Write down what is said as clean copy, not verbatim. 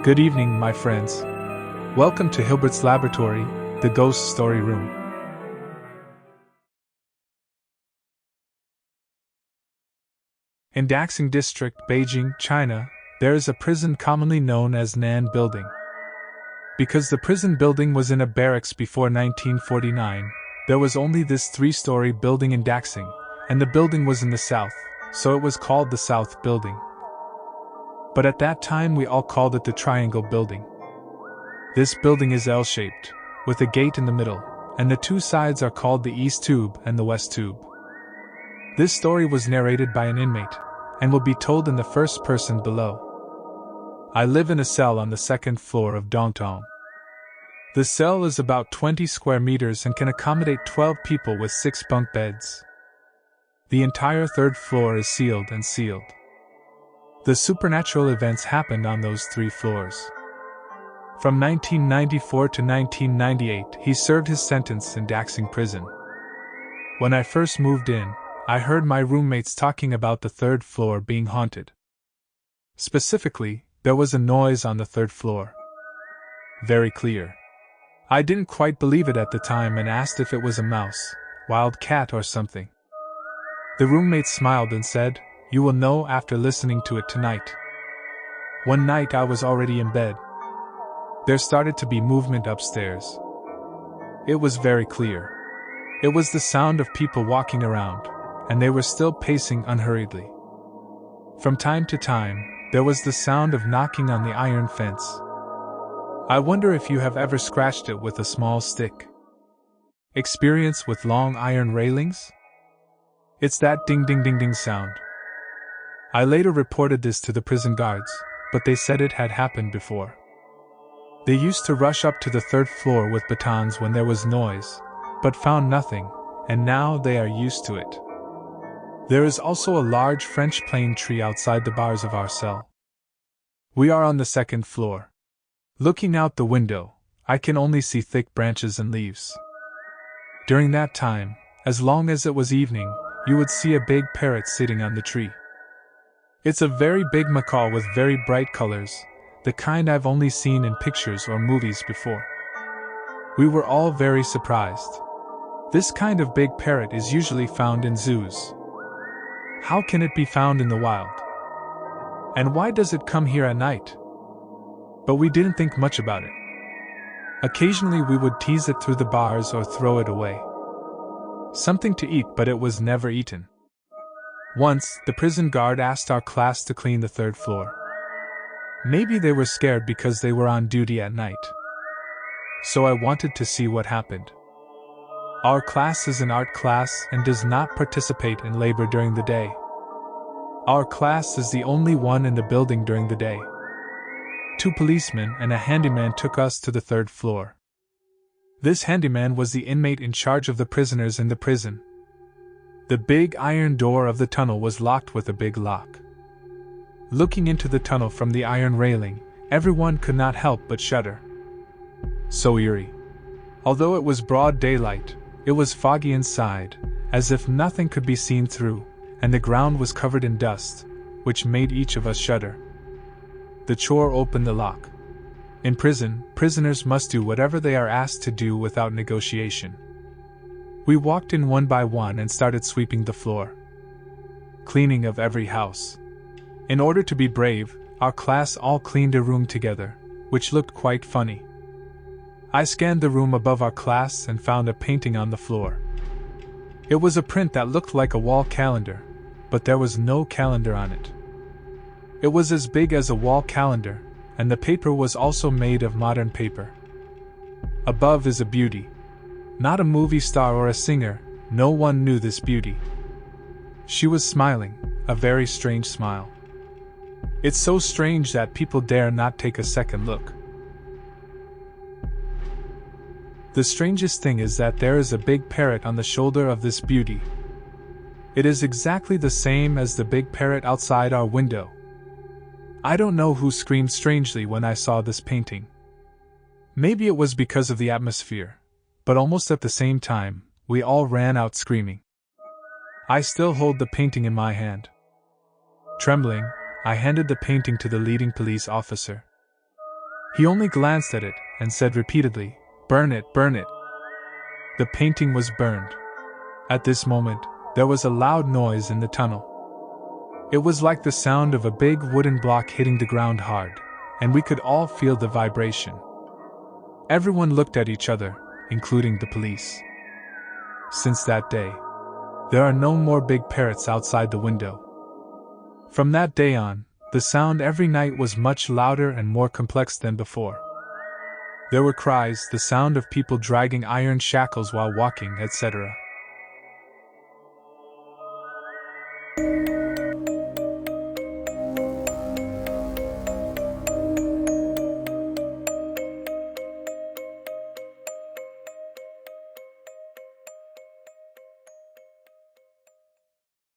Good evening, my friends. Welcome to Hilbert's Laboratory, the Ghost Story Room. In Daxing District, Beijing, China, there is a prison commonly known as Nan Building. Because the prison building was in a barracks before 1949, there was only this 3-story building in Daxing, and the building was in the south, so it was called the South Building. But at that time we all called it the Triangle Building. This building is L-shaped, with a gate in the middle, and the two sides are called the East Tube and the West Tube. This story was narrated by an inmate, and will be told in the first person below. I live in a cell on the second floor of Dongtong. The cell is about 20 square meters and can accommodate 12 people with 6 bunk beds. The entire third floor is sealed and sealed. The supernatural events happened on those 3 floors. From 1994 to 1998, he served his sentence in Daxing Prison. When I first moved in, I heard my roommates talking about the 3rd floor being haunted. Specifically, there was a noise on the 3rd floor. Very clear. I didn't quite believe it at the time and asked if it was a mouse, wild cat or something. The roommates smiled and said, "You will know after listening to it tonight." One night I was already in bed. There started to be movement upstairs. It was very clear. It was the sound of people walking around, and they were still pacing unhurriedly. From time to time, there was the sound of knocking on the iron fence. I wonder if you have ever scratched it with a small stick. Experience with long iron railings? It's that ding ding ding ding sound. I later reported this to the prison guards, but they said it had happened before. They used to rush up to the 3rd floor with batons when there was noise, but found nothing, and now they are used to it. There is also a large French plane tree outside the bars of our cell. We are on the 2nd floor. Looking out the window, I can only see thick branches and leaves. During that time, as long as it was evening, you would see a big parrot sitting on the tree. It's a very big macaw with very bright colors, the kind I've only seen in pictures or movies before. We were all very surprised. This kind of big parrot is usually found in zoos. How can it be found in the wild? And why does it come here at night? But we didn't think much about it. Occasionally we would tease it through the bars or throw it away. Something to eat, but it was never eaten. Once, the prison guard asked our class to clean the 3rd floor. Maybe they were scared because they were on duty at night. So I wanted to see what happened. Our class is an art class and does not participate in labor during the day. Our class is the only one in the building during the day. 2 policemen and a handyman took us to the 3rd floor. This handyman was the inmate in charge of the prisoners in the prison. The big iron door of the tunnel was locked with a big lock. Looking into the tunnel from the iron railing, everyone could not help but shudder. So eerie. Although it was broad daylight, it was foggy inside, as if nothing could be seen through, and the ground was covered in dust, which made each of us shudder. The chore opened the lock. In prison, prisoners must do whatever they are asked to do without negotiation. We walked in one by one and started sweeping the floor. Cleaning of every house. In order to be brave, our class all cleaned a room together, which looked quite funny. I scanned the room above our class and found a painting on the floor. It was a print that looked like a wall calendar, but there was no calendar on it. It was as big as a wall calendar, and the paper was also made of modern paper. Above is a beauty. Not a movie star or a singer, no one knew this beauty. She was smiling, a very strange smile. It's so strange that people dare not take a second look. The strangest thing is that there is a big parrot on the shoulder of this beauty. It is exactly the same as the big parrot outside our window. I don't know who screamed strangely when I saw this painting. Maybe it was because of the atmosphere, but almost at the same time, we all ran out screaming. I still hold the painting in my hand. Trembling, I handed the painting to the leading police officer. He only glanced at it and said repeatedly, "Burn it, burn it." The painting was burned. At this moment, there was a loud noise in the tunnel. It was like the sound of a big wooden block hitting the ground hard, and we could all feel the vibration. Everyone looked at each other, including the police. Since that day, there are no more big parrots outside the window. From that day on, the sound every night was much louder and more complex than before. There were cries, the sound of people dragging iron shackles while walking, etc.